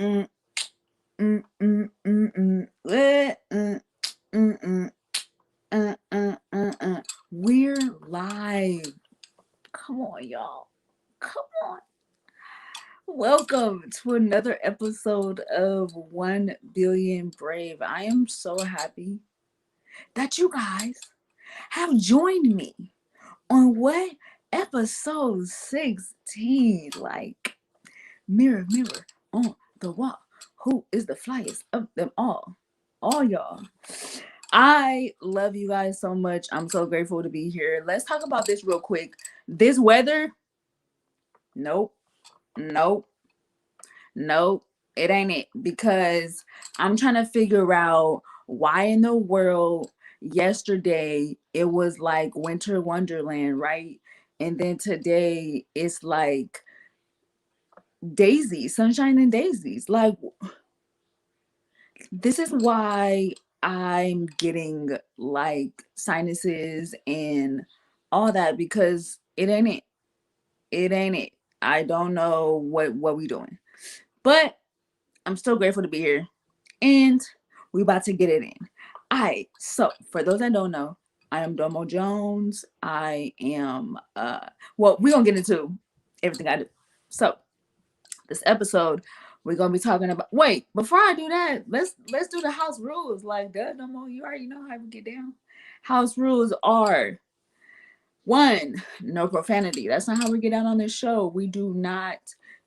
mm, mm, mm, mm, mm, eh, mm, mm, We're live. Come on, y'all. Come on. Welcome to another episode of 1 Billion Brave. I am so happy that you guys have joined me on what episode 16. Like, mirror, mirror on the wall. Who is the flyest of them all? All y'all. I love you guys so much. I'm so grateful to be here. Let's talk about this real quick. This weather, nope, nope, nope. It ain't it. Because I'm trying to figure out why in the world yesterday it was like winter wonderland, right? And then today it's like daisies, sunshine and daisies. Like, this is why I'm getting like sinuses and all that, because it ain't it. It ain't it. I don't know what we doing. But I'm still grateful to be here. And we about to get it in. Alright, so for those that don't know, I am Dōmo Jones. I am well, we're gonna get into everything I do. So this episode we're gonna be talking about. Wait, before I do that, let's do the house rules. Like, duh, no more. You already know how we get down. House rules are: one, no profanity. That's not how we get down on this show. We do not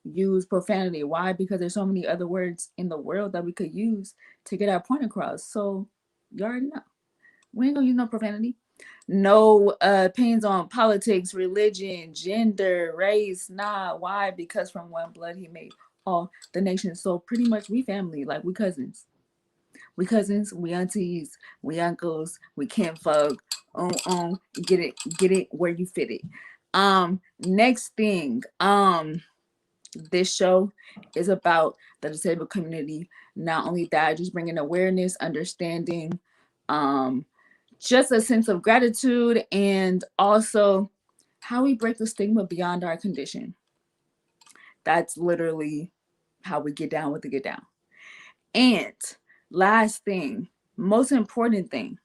use profanity. Why? Because there's so many other words in the world that we could use to get our point across. So you already know. We ain't gonna use no profanity. No opinions on politics, religion, gender, race. Nah. Why? Because from one blood he made all the nations. So pretty much we family, like we cousins. We cousins, we aunties, we uncles, we kinfolk. Get it where you fit it. Next thing, this show is about the disabled community. Not only that, just bringing awareness, understanding, um, just a sense of gratitude, and also how we break the stigma beyond our condition. That's literally how we get down with the get down. And last thing, most important thing,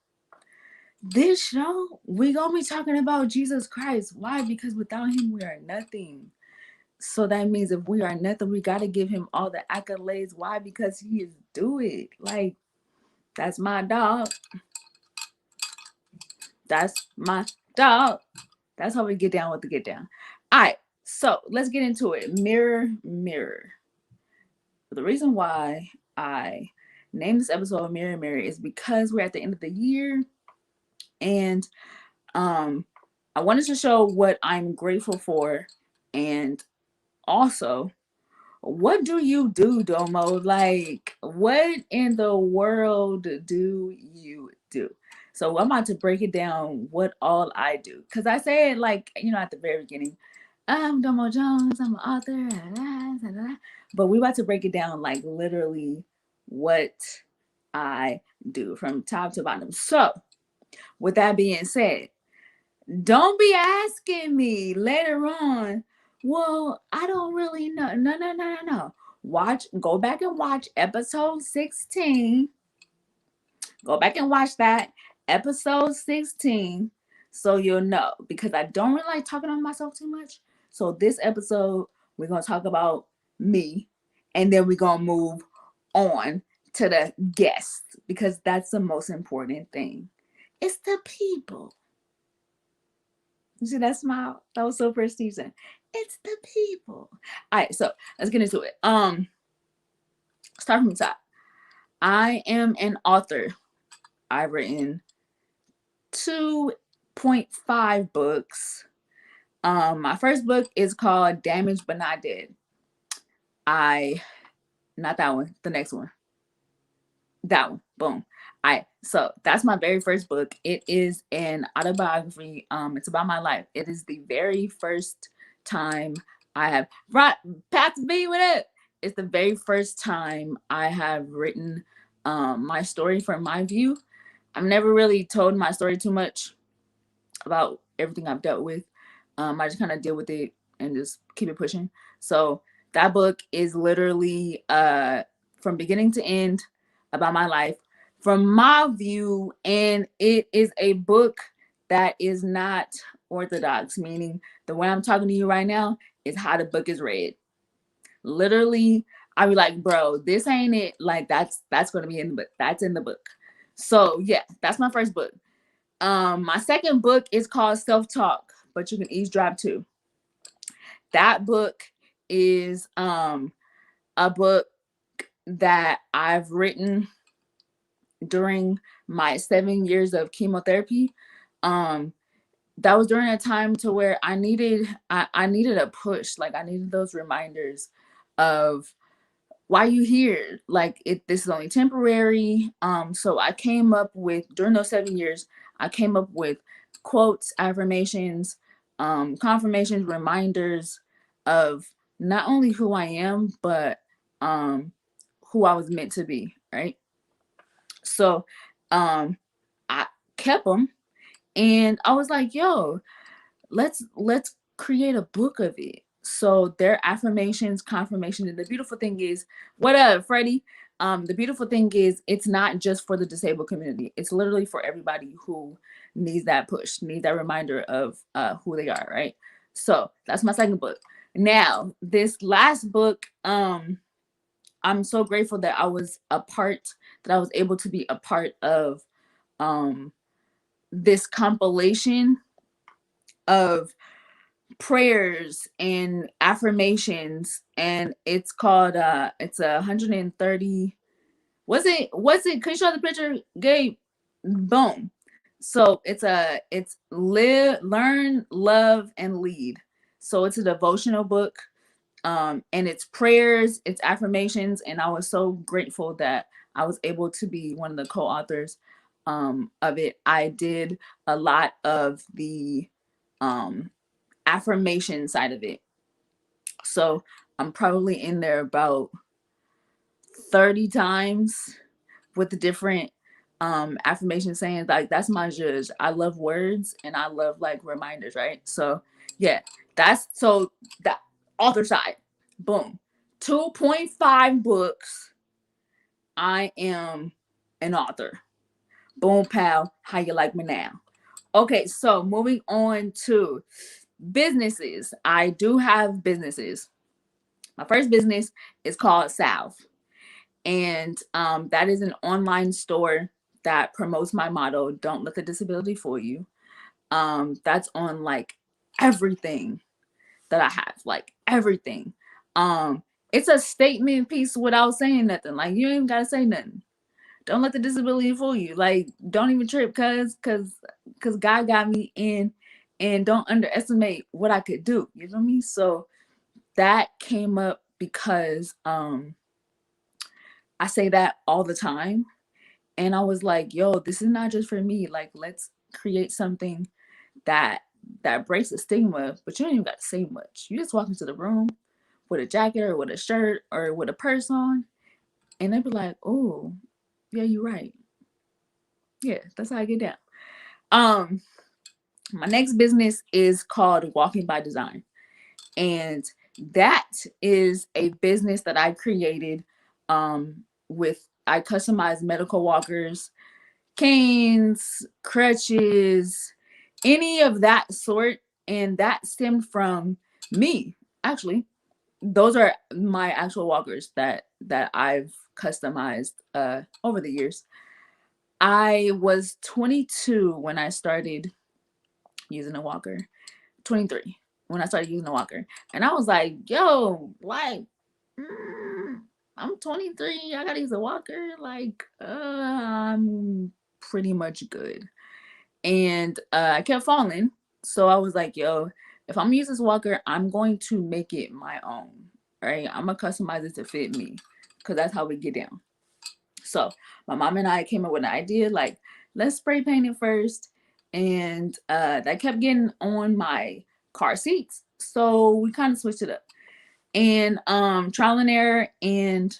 this show, we gonna be talking about Jesus Christ. Why? Because without him, we are nothing. So that means if we are nothing, we gotta give him all the accolades. Why? Because he is do it. Like, that's my dog. That's my dog. That's how we get down with the get down. All right, so let's get into it. Mirror, mirror. The reason why I named this episode Mirror, Mirror is because we're at the end of the year, and I wanted to show what I'm grateful for, and also, what do you do, Dōmo? Like, what in the world do you do? So I'm about to break it down what all I do. Because I said, like, at the very beginning, I'm Dōmo Jones, I'm an author. But we about to break it down, like, literally what I do from top to bottom. So, with that being said, don't be asking me later on, well, I don't really know. No, no, no, no, no. Go back and watch episode 16. Go back and watch that episode 16 so you'll know, because I don't really like talking on myself too much. So this episode, we're going to talk about me, and then we're going to move on to the guests, because that's the most important thing. It's the people. You see that smile? That was so prestigious. It's the people. All right, so let's get into it. Start from the top. I am an author. I've written 2.5 books. My first book is called Damaged But Not Dead. Not that one, the next one. That one. Boom. All right, so that's my very first book. It is an autobiography. It's about my life. It is the very first time I have Pat B with it. It's the very first time I have written my story from my view. I've never really told my story too much about everything I've dealt with. I just kind of deal with it and just keep it pushing. So That book is literally from beginning to end about my life from my view, and it is a book that is not orthodox, meaning the way I'm talking to you right now is how the book is read. Literally, I be like, bro, this ain't it. Like that's gonna be in the book. That's in the book. So yeah, that's my first book. My second book is called Self Talk, but you can eavesdrop too. That book is a book that I've written during my 7 years of chemotherapy. Um, that was during a time to where I needed a push. Like I needed those reminders of why you here. Like this is only temporary. So I came up with during those 7 years, I came up with quotes, affirmations, confirmations, reminders of not only who I am, but um who I was meant to be, right? So um I kept them, and I was like, yo, let's create a book of it. So their affirmations, confirmation, and the beautiful thing is, what up, Freddie? The beautiful thing is it's not just for the disabled community. It's literally for everybody who needs that push, needs that reminder of who they are, right? So that's my second book. Now, this last book, I'm so grateful that I was able to be a part of um this compilation of prayers and affirmations, and it's called it's 130. Was it Can you show the picture, Gabe? Boom. So it's live, learn, love, and lead. So it's a devotional book, and it's prayers, it's affirmations, and I was so grateful that I was able to be one of the co-authors of it. I did a lot of the um affirmation side of it. So I'm probably in there about 30 times with the different affirmation sayings. Like that's my judge. I love words and I love like reminders, right? So yeah, that's so that author side. Boom. 2.5 books. I am an author. Boom pal. How you like me now? Okay, so moving on to businesses. I do have businesses. My first business is called Salve, and that is an online store that promotes my motto: "Don't let the disability fool you." That's on like everything that I have, like everything. Um, it's a statement piece without saying nothing. Like you ain't even gotta say nothing. Don't let the disability fool you. Like don't even trip, cause God got me in, and don't underestimate what I could do. You know what I mean? So that came up because I say that all the time. And I was like, yo, this is not just for me. Like, let's create something that breaks the stigma, but you don't even got to say much. You just walk into the room with a jacket or with a shirt or with a purse on, and they be like, oh, yeah, you're right. Yeah, that's how I get down. Um, my next business is called Walking by Design. And that is a business that I created with I customize medical walkers, canes, crutches, any of that sort, and that stemmed from me. Actually, those are my actual walkers that I've customized over the years. I was 22 when I started using a walker. 23 when I started using a walker. And I was like, yo, like, mm, I'm 23. I gotta use a walker. Like, I'm pretty much good. And I kept falling. So I was like, yo, if I'm gonna use this walker, I'm going to make it my own. Right? I'm gonna customize it to fit me. Cause that's how we get down. So my mom and I came up with an idea like, let's spray paint it first. And that kept getting on my car seats. So we kind of switched it up. And trial and error. And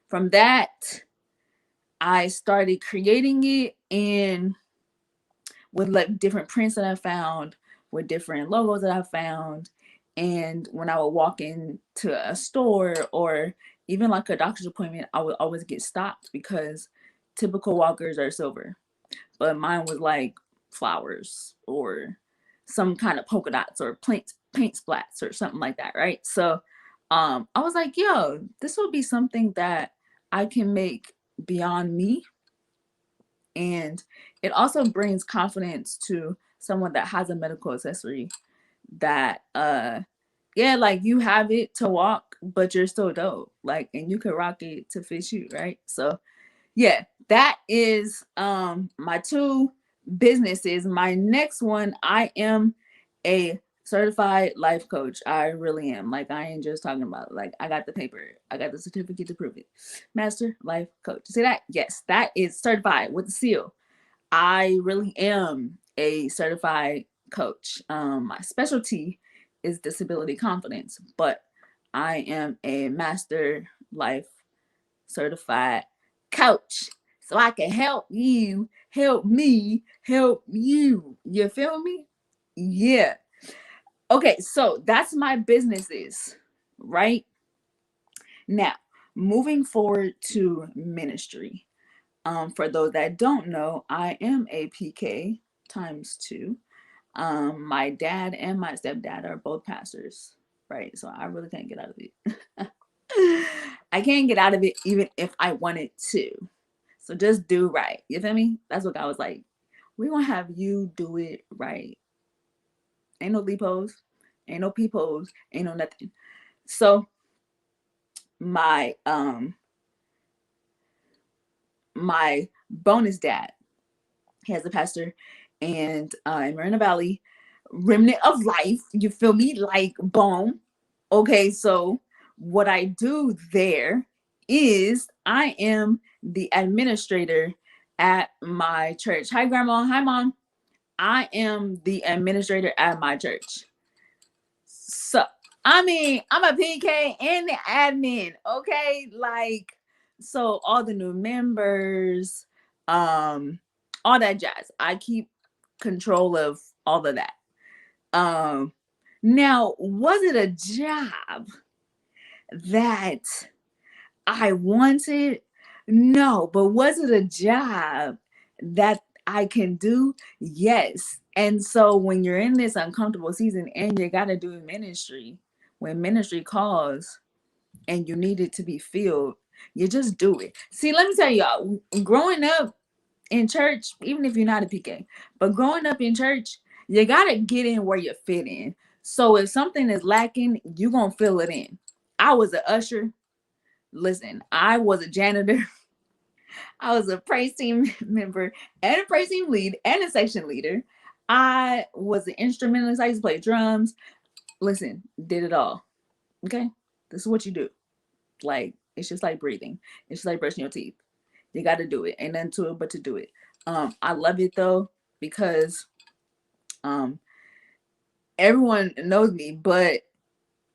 from that, I started creating it and with like different prints that I found, with different logos that I found. And when I would walk into a store or even like a doctor's appointment, I would always get stopped because typical walkers are silver, but mine was like flowers or some kind of polka dots or paint splats or something like that, right? So I was like, yo, this would be something that I can make beyond me. And it also brings confidence to someone that has a medical accessory that yeah, like you have it to walk, but you're still dope. Like, and you can rock it to fit you, right? So yeah, that is my two businesses. My next one, I am a certified life coach. I really am. Like, I ain't just talking about, like, I got the paper, I got the certificate to prove it. Master life coach. See that? Yes, that is certified with the seal. I really am a certified coach. My specialty is disability confidence, but I am a master life certified coach. So I can help you, help me, help you. You feel me? Yeah. Okay, so that's my businesses, right? Now, moving forward to ministry. For those that don't know, I am a PK times two. My dad and my stepdad are both pastors, right? So I really can't get out of it. I can't get out of it even if I wanted to. So just do right. You feel me? That's what God was like. We're gonna have you do it right. Ain't no lipos, ain't no peepos, ain't no nothing. So my my bonus dad, he has a pastor and in Marina Valley, remnant of life. You feel me? Like boom. Okay, so what I do there is I am the administrator at my church. Hi, grandma. Hi, mom. I am the administrator at my church. So, I mean, I'm a PK and the admin, okay? Like, so all the new members, um, all that jazz. I keep control of all of that. Um, Now, was it a job that I wanted? No, but was it a job that I can do? Yes. And so when you're in this uncomfortable season and you got to do ministry, when ministry calls and you need it to be filled, you just do it. See, let me tell y'all, growing up in church, even if you're not a PK, but growing up in church, you got to get in where you fit in. So if something is lacking, you're going to fill it in. I was an usher. Listen, I was a janitor. I was a praise team member and a praise team lead and a section leader. I was an instrumentalist. I used to play drums. Listen, did it all. Okay? This is what you do. Like, it's just like breathing. It's just like brushing your teeth. You got to do it. Ain't nothing to it but to do it. I love it though because um, everyone knows me, but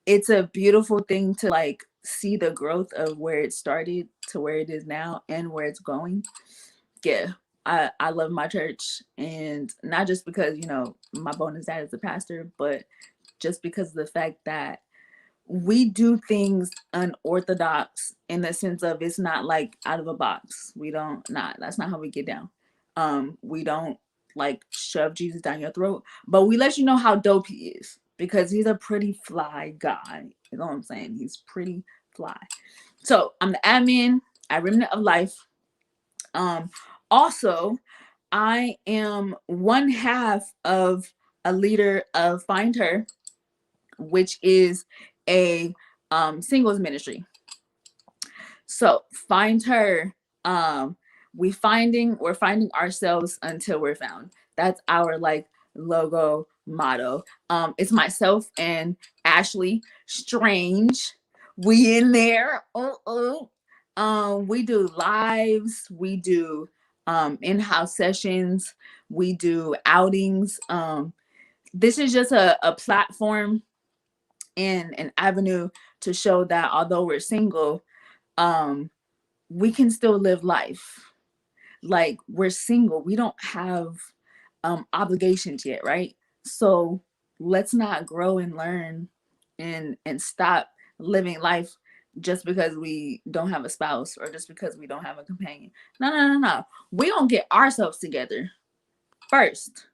it's a beautiful thing to like see the growth of where it started to where it is now and where it's going. Yeah, I love my church, and not just because my bonus dad is a pastor, but just because of the fact that we do things unorthodox in the sense of it's not like out of a box. We don't not that's not how we get down. We don't like shove Jesus down your throat, but we let you know how dope he is because he's a pretty fly guy. You know what I'm saying? He's pretty fly. So I'm the admin at Remnant of Life. Um, Also, I am one half of a leader of Find Her, which is a singles ministry. So Find Her, we're finding ourselves until we're found. That's our like logo motto. It's myself and Ashley Strange. We in there. We do lives, we do in-house sessions, we do outings. This is just a platform and an avenue to show that although we're single, we can still live life. Like, we're single, we don't have obligations yet, right? So let's not grow and learn and stop living life just because we don't have a spouse or just because we don't have a companion. No. We gonna get ourselves together first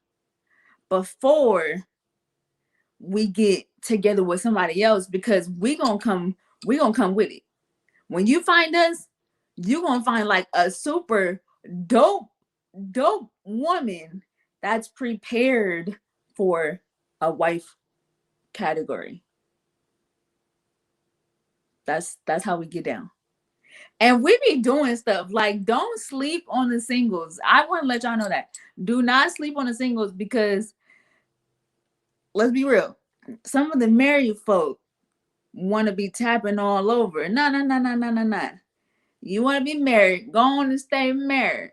before we get together with somebody else, because we gonna come with it. When you find us, you gonna find like a super dope woman that's prepared for a wife category. That's how we get down. And we be doing stuff like, don't sleep on the singles. I want to let y'all know that. Do not sleep on the singles, because let's be real. Some of the married folk want to be tapping all over. No. You want to be married, go on and stay married.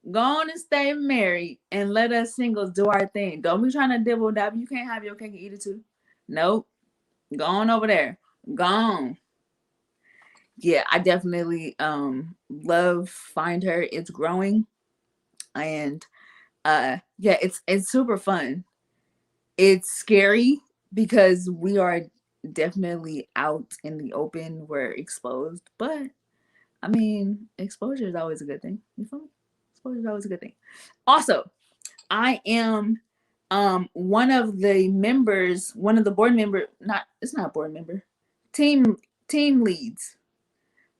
Go on and stay married and let us singles do our thing. Don't be trying to dibble dabble. You can't have your cake and eat it too. Nope. Go on over there. Go on. Yeah, I definitely love Find Her. It's growing. And yeah, it's super fun. It's scary because we are definitely out in the open. We're exposed, but I mean, exposure is always a good thing. You feel me? Exposure is always a good thing. Also, I am one of the members, one of the board member, not it's not a board member, team leads.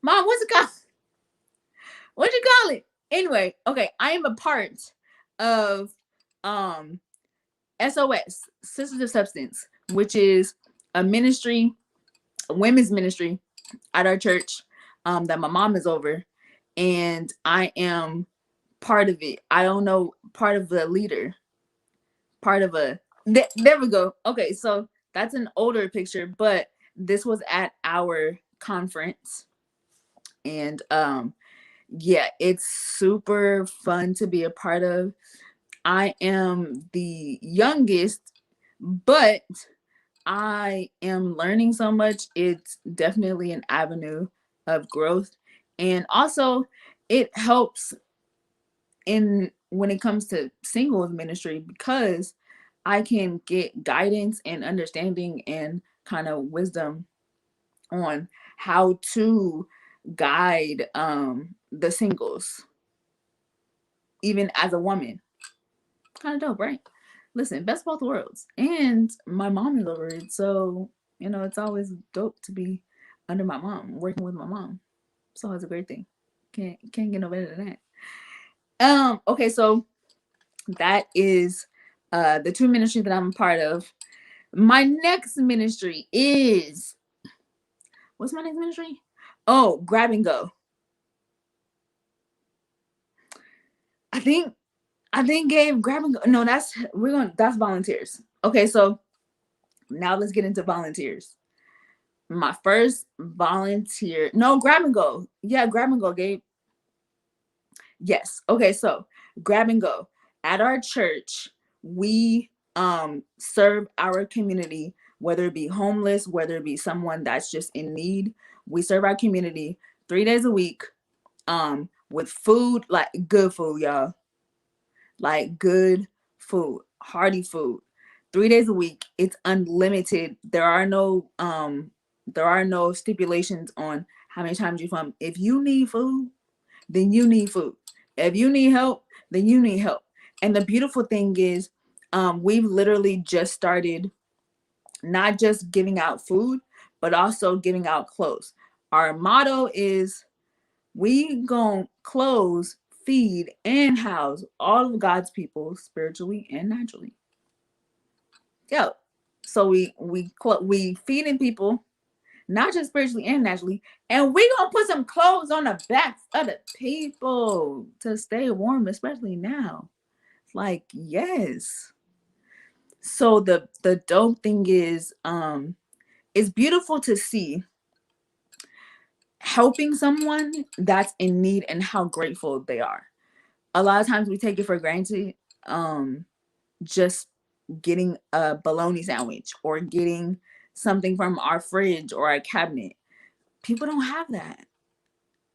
Mom, what's it called? What you call it? Anyway, okay, I am a part of um SOS, Sisters of Substance, which is a ministry, a women's ministry at our church that my mom is over, and I am part of it. I don't know, part of the leader, part of a. There we go. Okay, so that's an older picture, but this was at our conference, and yeah, it's super fun to be a part of. I am the youngest, but I am learning so much. It's definitely an avenue of growth. And also it helps in when it comes to singles ministry, because I can get guidance and understanding and kind of wisdom on how to guide the singles, even as a woman. Kind of dope, right? Listen, best of both worlds. And my mom is over it. So, it's always dope to be under my mom, working with my mom. So it's a great thing. Can't get no better than that. Okay, so that is the two ministries that I'm a part of. My next ministry is, what's my next ministry? Oh, Grab and Go. I think Gabe, Grab and Go. No, that's volunteers. Okay, so now let's get into volunteers. My first volunteer, no, Grab and Go. Yeah, Grab and Go, Gabe. Yes. Okay, so Grab and Go. At our church, we serve our community, whether it be homeless, whether it be someone that's just in need. We serve our community 3 days a week with food, like good food, y'all. Like good food, hearty food. 3 days a week. It's unlimited. There are no stipulations on how many times you come. If you need food, then you need food. If you need help, then you need help. And the beautiful thing is, we've literally just started not just giving out food, but also giving out clothes. Our motto is, we gonna clothes, feed, and house all of God's people spiritually and naturally. Yo, so we feeding people, not just spiritually and naturally, and we gonna put some clothes on the backs of the people to stay warm, especially now. Like, yes. So the dope thing is, it's beautiful to see helping someone that's in need and how grateful they are. A lot of times we take it for granted, just getting a bologna sandwich or getting something from our fridge or our cabinet. People don't have that.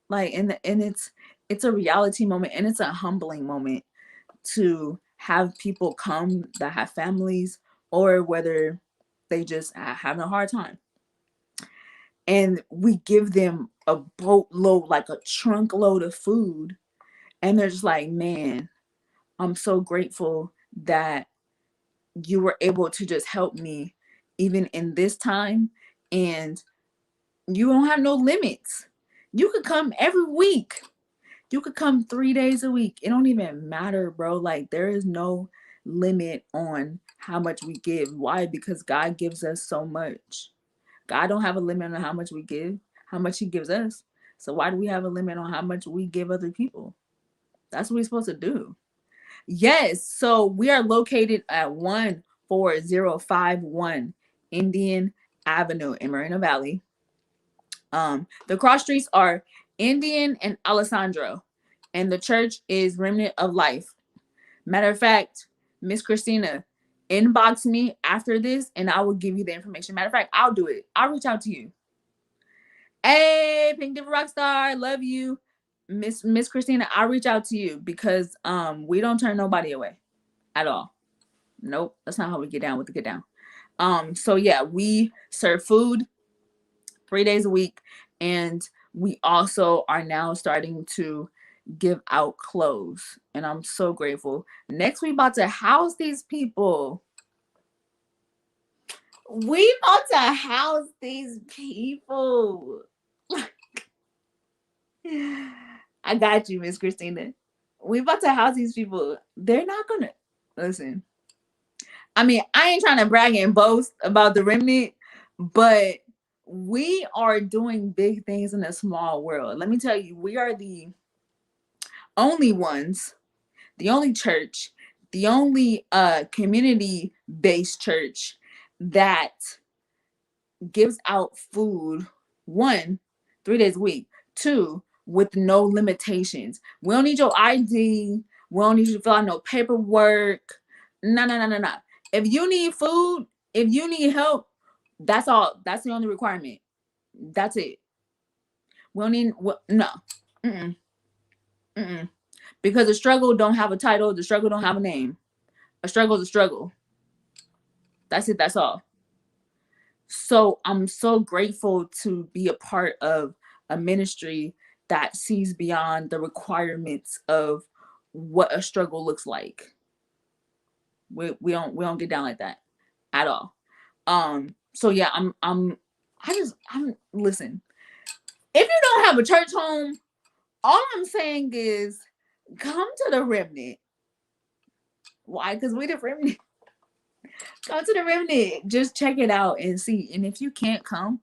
Like, and it's a reality moment, and it's a humbling moment to have people come that have families, or whether they just having a hard time. and we give them a boatload, like a trunk load of food, and they're just like, man, I'm so grateful that you were able to just help me even in this time. And you don't have no limits. You could come every week. You could come 3 days a week. It don't even matter, bro. Like, there is no limit on how much we give. Why? Because God gives us so much. God don't have a limit on how much we give, how much he gives us. So why do we have a limit on how much we give other people? That's what we're supposed to do. Yes. So we are located at 14051 Indian Avenue in Moreno Valley. The cross streets are Indian and Alessandro, and the church is Remnant of Life. Matter of fact, Miss Christina, inbox me after this, and I will give you the information. Matter of fact, I'll do it. I'll reach out to you. Hey, Pink Diva Rockstar, love you, Miss Christina. I'll reach out to you because we don't turn nobody away at all. Nope, that's not how we get down with the get down. So yeah, we serve food 3 days a week, and we also are now starting to give out clothes, and I'm so grateful. Next, we about to house these people. We about to house these people. I got you, Miss Christina. We about to house these people. They're not gonna listen. I mean, I ain't trying to brag and boast about the remnant, but we are doing big things in a small world. Let me tell you, we are the only ones, the only church, the only community based church that gives out food, 1, 3 days a week, 2, with no limitations. We don't need your ID. We don't need you to fill out no paperwork. No. If you need food, if you need help, that's all. That's the only requirement. That's it. We don't need no. Mm-mm. Mm-mm. Because the struggle don't have a title. The struggle don't have a name. A struggle is a struggle. That's it. That's all. So I'm so grateful to be a part of a ministry that sees beyond the requirements of what a struggle looks like. We don't get down like that at all. So yeah, I'm listen. If you don't have a church home, all I'm saying is come to the remnant. Why? Because we the remnant. Come to the remnant. Just check it out and see. And if you can't come,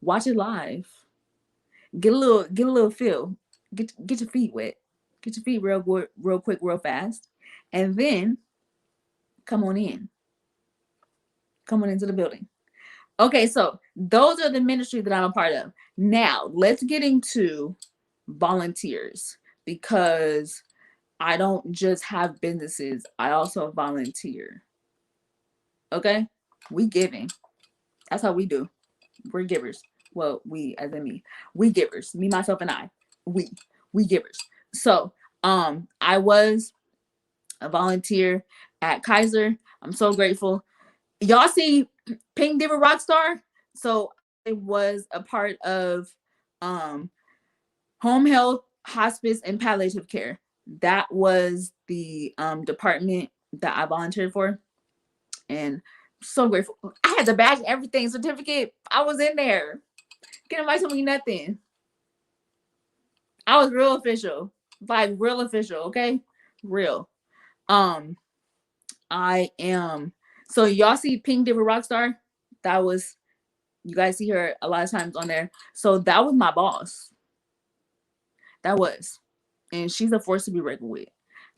watch it live. Get a little feel. Get your feet wet. Get your feet real good, real quick, real fast. And then come on in. Come on into the building. Okay, so those are the ministries that I'm a part of. Now, let's get into volunteers, because I don't just have businesses, I also volunteer. Okay? We giving. That's how we do. We're givers. Well, we as in me. We givers. Me, myself, and I. We givers. So, I was a volunteer at Kaiser. I'm so grateful. Y'all see Pink Diva Rockstar? So I was a part of home health, hospice, and palliative care. That was the department that I volunteered for, and so grateful. I had the badge, everything, certificate. I was in there. Can't nobody tell me nothing. I was real official, like real official. Okay, real. Um, I am. So y'all see Pink Diva Rockstar? That was, you guys see her a lot of times on there. So that was my boss. That was, and she's a force to be reckoned with.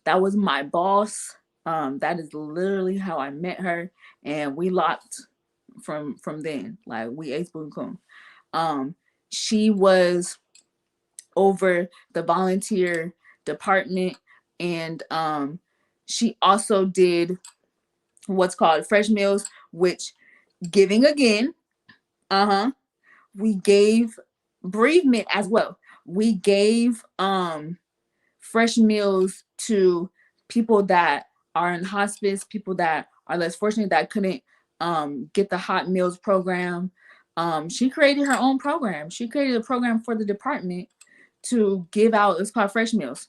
That was my boss. That is literally how I met her, and we locked from then. Like, we ace boom coon. She was over the volunteer department, and she also did what's called fresh meals, which giving again. We gave bereavement as well. We gave fresh meals to people that are in hospice, people that are less fortunate that couldn't get the hot meals program. She created her own program. She created a program for the department to give out, it's called Fresh Meals,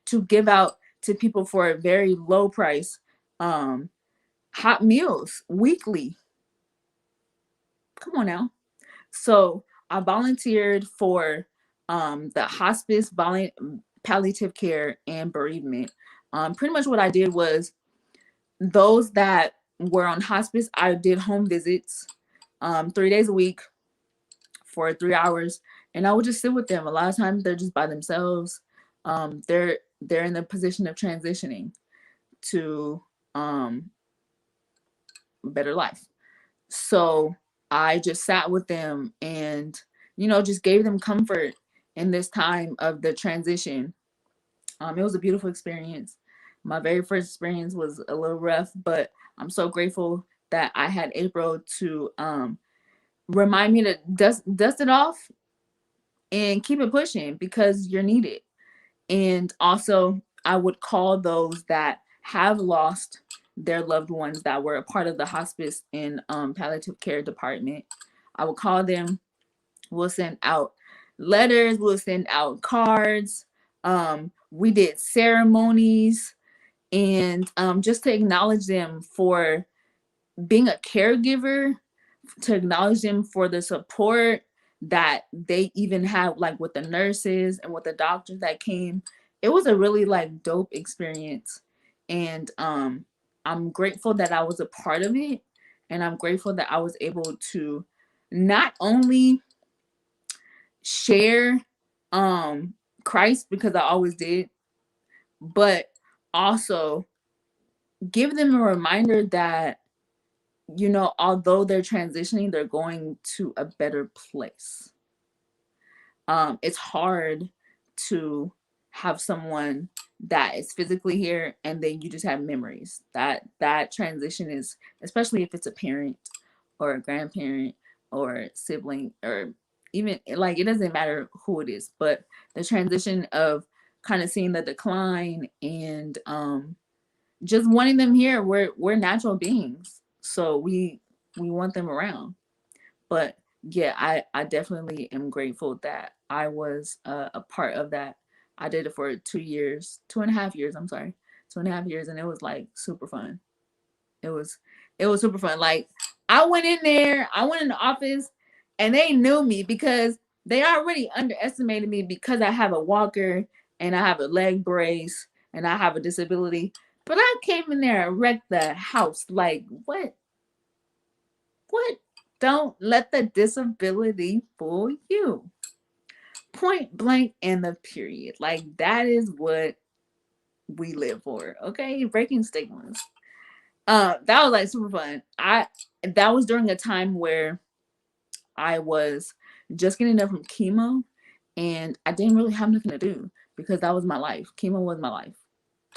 to give out to people for a very low price, hot meals weekly. Come on now. So I volunteered for the hospice, palliative care, and bereavement. Pretty much what I did was, those that were on hospice, I did home visits 3 days a week for 3 hours, and I would just sit with them. A lot of times they're just by themselves. They're in the position of transitioning to better life. So I just sat with them and, just gave them comfort in this time of the transition. It was a beautiful experience. My very first experience was a little rough, but I'm so grateful that I had April to remind me to dust it off and keep it pushing, because you're needed. And also, I would call those that have lost their loved ones that were a part of the hospice and palliative care department. I would call them. We'll send out letters. We'll send out cards. We did ceremonies, and just to acknowledge them for being a caregiver, to acknowledge them for the support that they even have, like with the nurses and with the doctors that came. It was a really like dope experience, and I'm grateful that I was a part of it, and I'm grateful that I was able to not only share Christ, because I always did, but also give them a reminder that, although they're transitioning, they're going to a better place. It's hard to have someone that is physically here and then you just have memories. That transition is, especially if it's a parent or a grandparent or sibling, or even like, it doesn't matter who it is, but the transition of kind of seeing the decline and just wanting them here. We're natural beings, so we want them around. But yeah, I definitely am grateful that I was a part of that. I did it for 2 years, 2.5 years. I'm sorry, 2.5 years, and it was like super fun. It was it was super fun. Like, I went in there, I went in the office, and they knew me because they already underestimated me because I have a walker and I have a leg brace and I have a disability. But I came in there and wrecked the house. Like, what? What? Don't let the disability fool you. Point blank and the period. Like, that is what we live for. Okay? Breaking stigmas. That was like super fun. That was during a time where I was just getting done from chemo, and I didn't really have nothing to do because that was my life. Chemo was my life.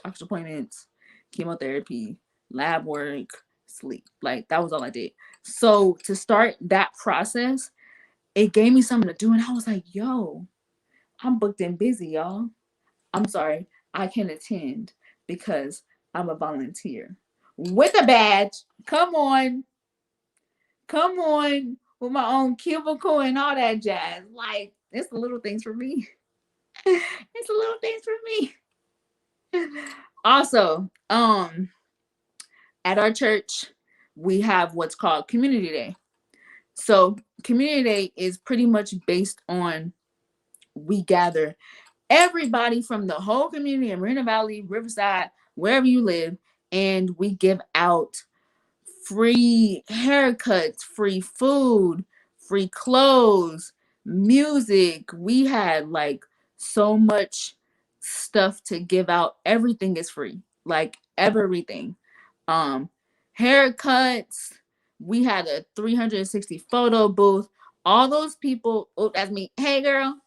Doctor's appointments, chemotherapy, lab work, sleep. Like, that was all I did. So to start that process, it gave me something to do, and I was like, yo, I'm booked and busy, y'all. I'm sorry, I can attend because I'm a volunteer with a badge. Come on, come on, with my own cubicle and all that jazz. Like, it's the little things for me. It's the little things for me. Also, at our church, we have what's called Community Day. So Community Day is pretty much based on, we gather everybody from the whole community in Marina Valley, Riverside, wherever you live, and we give out free haircuts, free food, free clothes, music. We had like so much stuff to give out. Everything is free. Like, everything. Um Haircuts. We had a 360 photo booth. All those people, oh, that's me. Hey girl.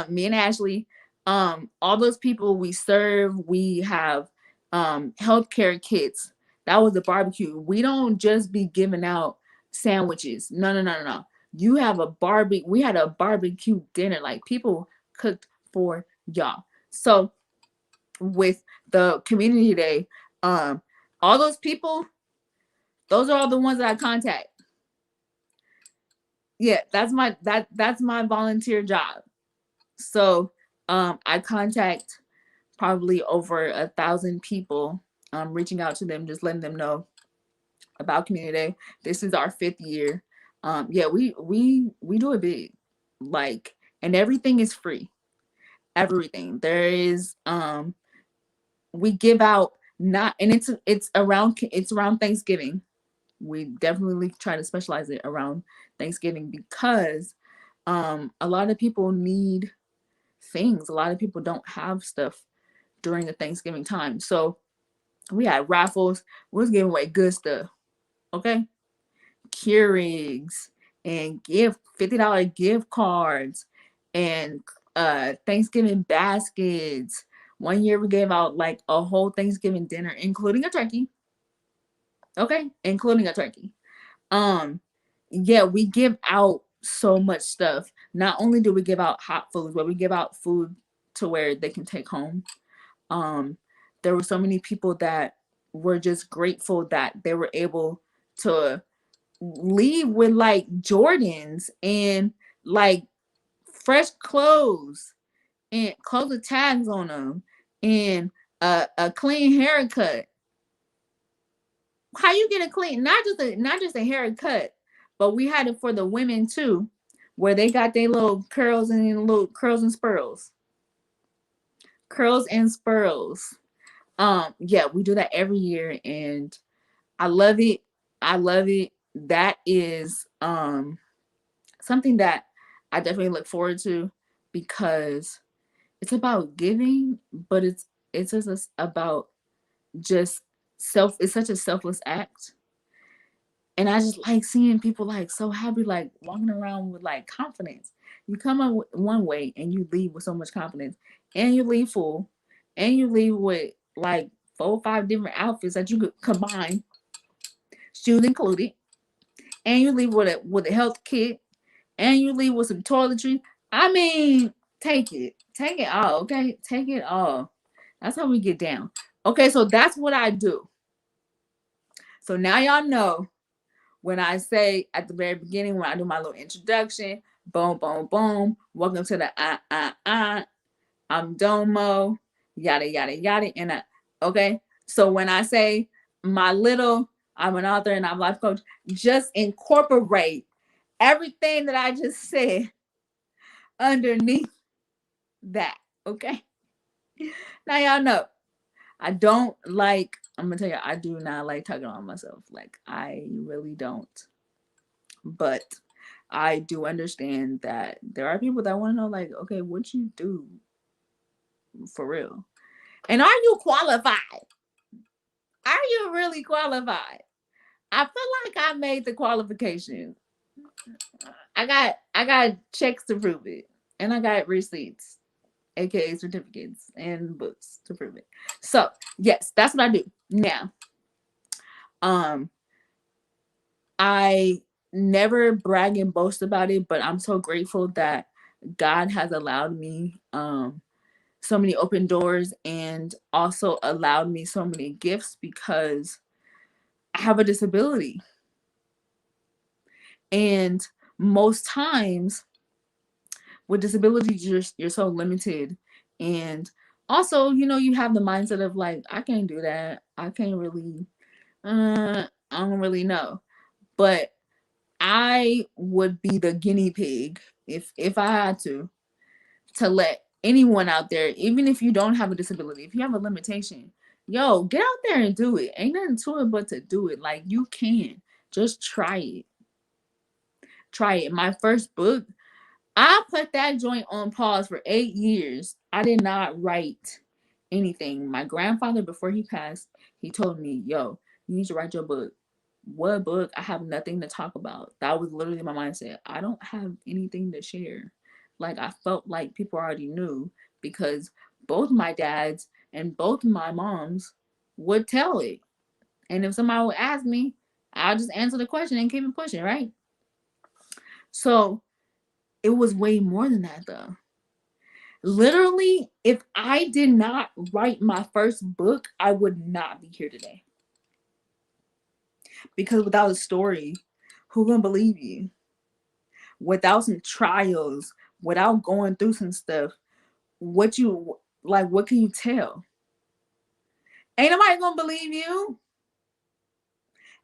Me and Ashley. All those people we serve, we have healthcare kits. That was a barbecue. We don't just be giving out sandwiches. No, no, no, no, no. You have a barbecue. We had a barbecue dinner. Like, people cooked for y'all. So with the community day, all those people, those are all the ones that I contact. Yeah, that's my volunteer job. So I contact probably over 1,000 people, reaching out to them, just letting them know about Community Day. This is our 5th year. Yeah, we do it big, like, and everything is free. Everything there is, we give out, not, and it's around Thanksgiving. We definitely try to specialize it around Thanksgiving because a lot of people need things. A lot of people don't have stuff during the Thanksgiving time. So we had raffles. We was giving away good stuff. Okay. Keurigs and give $50 gift cards and Thanksgiving baskets. One year we gave out like a whole Thanksgiving dinner, including a turkey. Okay, including a turkey. Um, yeah, we give out so much stuff. Not only do we give out hot foods, but we give out food to where they can take home. Um, there were so many people that were just grateful that they were able to leave with like Jordans and like fresh clothes and clothes with tags on them and a clean haircut. How you get a clean, not just a haircut, but we had it for the women too, where they got their little curls and little curls and spurls. Curls and spurls. Yeah, we do that every year and I love it. I love it. That is something that I definitely look forward to because it's about giving, but it's just about just it's such a selfless act. And I just like seeing people like so happy, like walking around with like confidence. You come up one way and you leave with so much confidence, and you leave full, and you leave with like 4 or 5 different outfits that you could combine, shoes included, and you leave with a health kit, and you leave with some toiletries. I mean, take it all, okay, take it all. That's how we get down. Okay, so that's what I do. So now y'all know when I say at the very beginning, when I do my little introduction, boom, boom, boom, welcome to the I'm Dōmo, yada, yada, yada. And okay, so when I say my little, I'm an author and I'm a life coach, just incorporate everything that I just said underneath that. Okay, now y'all know I don't like, I'm gonna tell you, I do not like talking on myself. Like, I really don't. But I do understand that there are people that want to know, like, okay, what you do for real? And are you qualified? Are you really qualified? I feel like I made the qualification. I got checks to prove it. And I got receipts, aka certificates and books to prove it. So yes, that's what I do. Now, um, I never brag and boast about it, but I'm so grateful that God has allowed me so many open doors and also allowed me so many gifts because I have a disability. And most times with disabilities, you're so limited. And also, you have the mindset of like, I can't do that. I can't really, I don't really know. But I would be the guinea pig if I had to let anyone out there, even if you don't have a disability, if you have a limitation, yo, get out there and do it. Ain't nothing to it but to do it. Like, you can. Just try it. Try it. My first book, I put that joint on pause for 8 years. I did not write anything. My grandfather, before he passed, he told me, yo, you need to write your book. What book? I have nothing to talk about. That was literally my mindset. I don't have anything to share. Like, I felt like people already knew because both my dads and both my moms would tell it. And if somebody would ask me, I'll just answer the question and keep it pushing, right? So it was way more than that though. Literally, if I did not write my first book, I would not be here today. Because without a story, who gonna believe you? without some trials, without going through some stuff, what you like, what can you tell? Ain't nobody gonna believe you.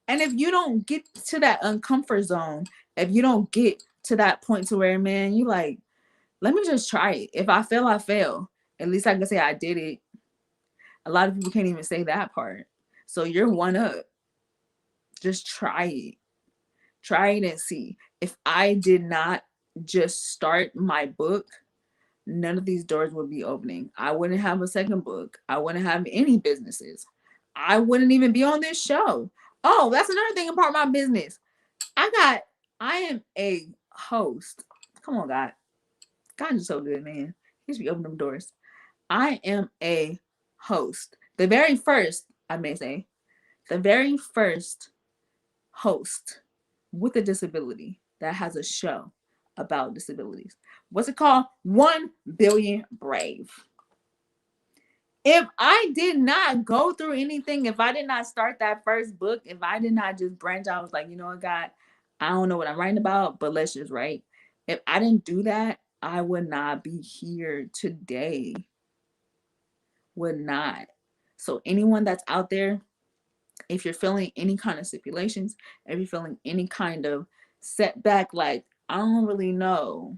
And if you don't get to that uncomfort zone, if you don't get to that point to where, man, you like, let me just try it. If I fail, I fail. At least I can say I did it. A lot of people can't even say that part. So you're one up. Just try it. Try it and see. If I did not just start my book, none of these doors would be opening. I wouldn't have a second book. I wouldn't have any businesses. I wouldn't even be on this show. Oh, that's another thing about my business. I am a host. Come on, God. God is so good, man. He should be opening them doors. I am a host. The very first, I may say, the very first host with a disability that has a show about disabilities. What's it called? 1 Billion Brave. If I did not go through anything, if I did not start that first book, if I did not just branch out, I was like, you know what, God, I don't know what I'm writing about, but let's just write. If I didn't do that, I would not be here today. Would not. So anyone that's out there, if you're feeling any kind of stipulations, if you're feeling any kind of setback, like, I don't really know,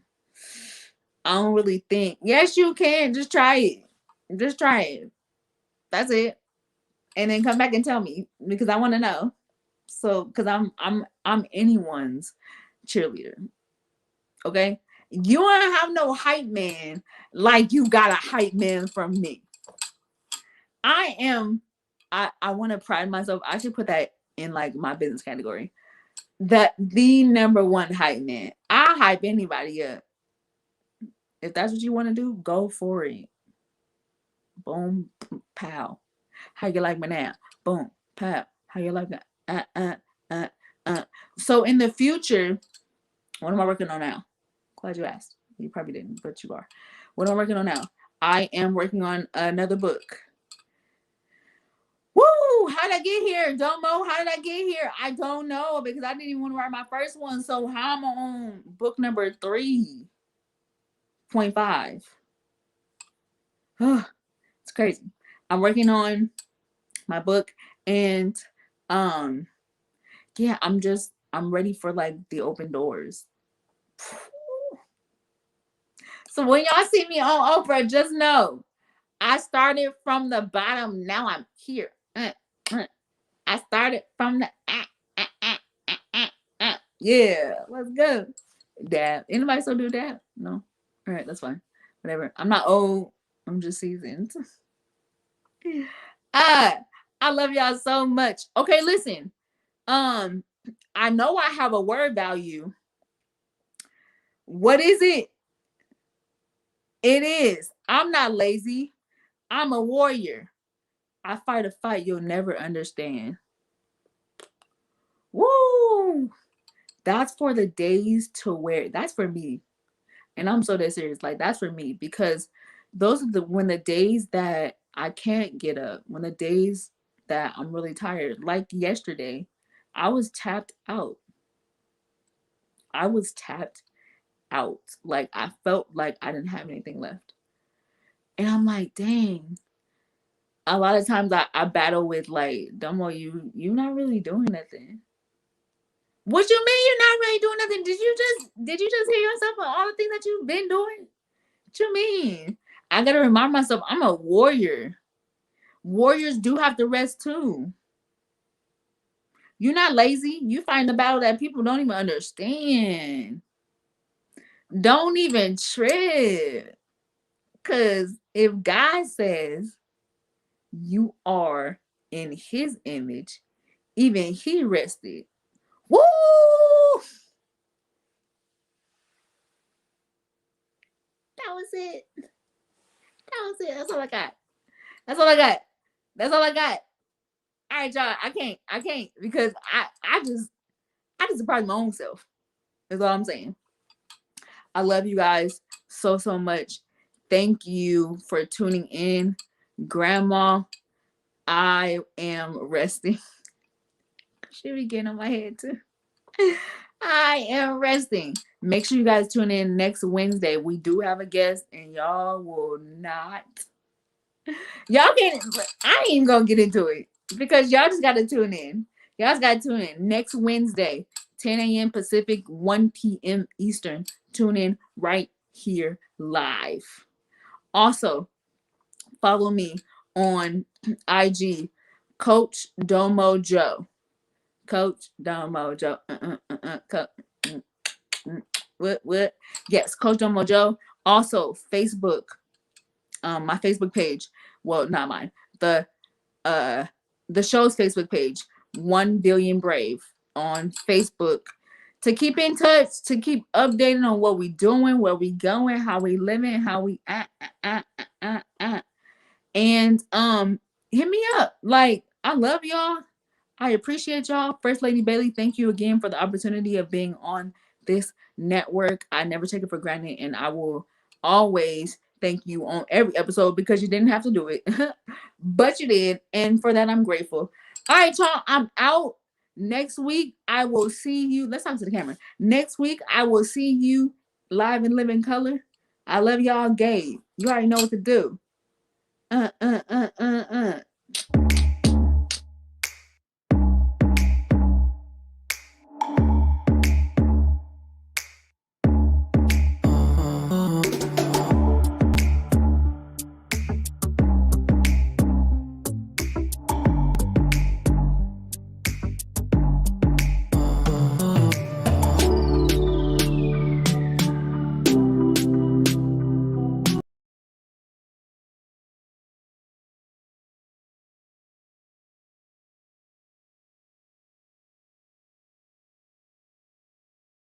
I don't really think, yes, you can. Just try it. Just try it. That's it. And then come back and tell me, because I want to know. So, because I'm anyone's cheerleader. Okay, you don't have no hype man like you got a hype man from me. I want to pride myself. I should put that in like my business category. That the number one hype man. I hype anybody up. If that's what you want to do, go for it. Boom, pow. How you like me now? Boom, pow. How you like that? So in the future, what am I working on now? Glad you asked. You probably didn't, but you are. What am I working on now? I am working on another book. Woo! How did I get here? Dōmo, how did I get here? I don't know, because I didn't even want to write my first one. So how am I on book number 3.5? It's crazy. I'm working on my book, and yeah, I'm ready for like the open doors. So when y'all see me on Oprah, just know I started from the bottom. Now I'm here. I started from the yeah. Let's go. Dab. Anybody still do dab? No. All right, that's fine. Whatever. I'm not old. I'm just seasoned. I love y'all so much. Okay, listen. I know I have a word value. What is it? It is, I'm not lazy. I'm a warrior. I fight a fight you'll never understand. Woo! That's for the days to where, that's for me. And I'm so dead serious. Like, that's for me, because those are when the days that I can't get up, when the days that I'm really tired, like yesterday, I was tapped out. I was tapped out. Like, I felt like I didn't have anything left. And I'm like, dang. A lot of times I battle with like, Dōmo, you not really doing nothing. What you mean you're not really doing nothing? Did you just hear yourself on all the things that you've been doing? What you mean? I gotta remind myself I'm a warrior. Warriors do have to rest too. You're not lazy. You fight the battle that people don't even understand. Don't even trip. Cause if God says you are in his image, even he rested. Woo! That was it. That was it. That's all I got. That's all I got. That's all I got. All right, y'all. I can't because I just surprised my own self. Is all I'm saying. I love you guys so much. Thank you for tuning in. Grandma, I am resting. She be getting on my head too. I am resting. Make sure you guys tune in next Wednesday. We do have a guest, and y'all will not. Y'all can't. I ain't even gonna get into it because y'all just gotta tune in. Y'all just gotta tune in next Wednesday, 10 a.m. Pacific, 1 p.m. Eastern. Tune in right here live. Also, follow me on IG, Coach Dōmo Joe. Coach Dōmo Joe. What? Yes, Coach Dōmo Joe. Also, Facebook. My Facebook page. Well, not mine. The show's Facebook page, 1 Billion Brave on Facebook. To keep in touch, to keep updating on what we doing, where we going, how we living, how we and hit me up. Like, I love y'all. I appreciate y'all. First Lady Bailey, thank you again for the opportunity of being on this network. I never take it for granted, and I will always thank you on every episode because you didn't have to do it, but you did, and for that I'm grateful. All right, y'all, I'm out. Next week I will see you. Let's talk to the camera. Next week I will see you live and live in color. I love y'all, Gabe. You already know what to do.